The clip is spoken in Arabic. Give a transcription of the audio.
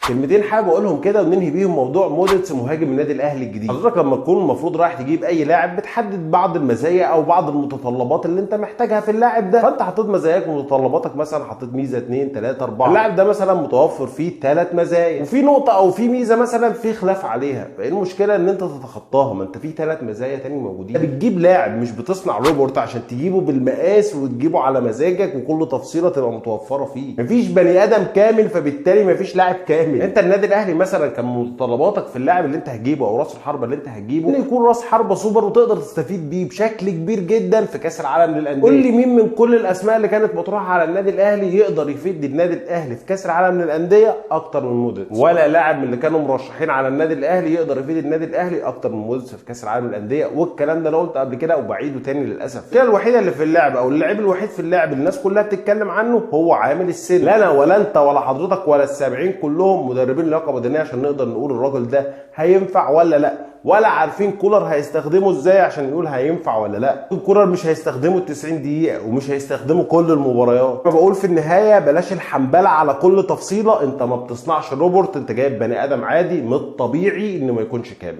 كلمتين حابب اقولهم كده وننهي بيهم موضوع موديتس مهاجم النادي الاهلي الجديد. حضرتك لما تكون المفروض رايح تجيب اي لاعب بتحدد بعض المزايا او بعض المتطلبات اللي انت محتاجها في اللاعب ده، فانت حطيت مزاياك ومتطلباتك، مثلا حطيت ميزه 2 3 4، اللاعب ده مثلا متوفر فيه 3 مزايا وفي نقطه او في ميزه مثلا في خلاف عليها، فايه المشكله ان انت تتخطاها؟ ما انت في 3 مزايا تاني موجودين. بتجيب لاعب مش بتصنع روبوت عشان تجيبه بالمقاس وتجيبه على مزاجك وكل تفصيله تبقى متوفره فيه. مفيش بني ادم كامل، فبالتالي مفيش لاعب كامل. انت النادي الاهلي مثلا كان متطلباتك في اللاعب اللي انت هتجيبه او راس الحربه اللي انت هتجيبه ان يكون راس حربه سوبر وتقدر تستفيد بيه بشكل كبير جدا في كاس العالم للانديه. قول لي مين من كل الاسماء اللي كانت مطروحه على النادي الاهلي يقدر يفيد النادي الاهلي في كاس العالم للانديه اكتر من موديتس؟ ولا لاعب من اللي كانوا مرشحين على النادي الاهلي يقدر يفيد النادي الاهلي اكتر من موديتس في كاس العالم للانديه. والكلام ده انا قلت قبل كده وبعيده تاني للاسف. كده الوحيده اللي في اللعب او اللاعب الوحيد في اللعب الناس كلها بتتكلم عنه هو عامل السن. لا انا ولا انت ولا حضرتك ولا السابعين كلهم مدربين لياقه بدنيه عشان نقدر نقول الراجل ده هينفع ولا لا، ولا عارفين كولر هيستخدمه ازاي عشان يقول هينفع ولا لا. كولر مش هيستخدمه 90 دقيقه ومش هيستخدمه كل المباريات. انا بقول في النهايه بلاش الحنبله على كل تفصيله. انت ما بتصنعش روبوت، انت جايب بني ادم عادي من الطبيعي انه ما يكونش كامل.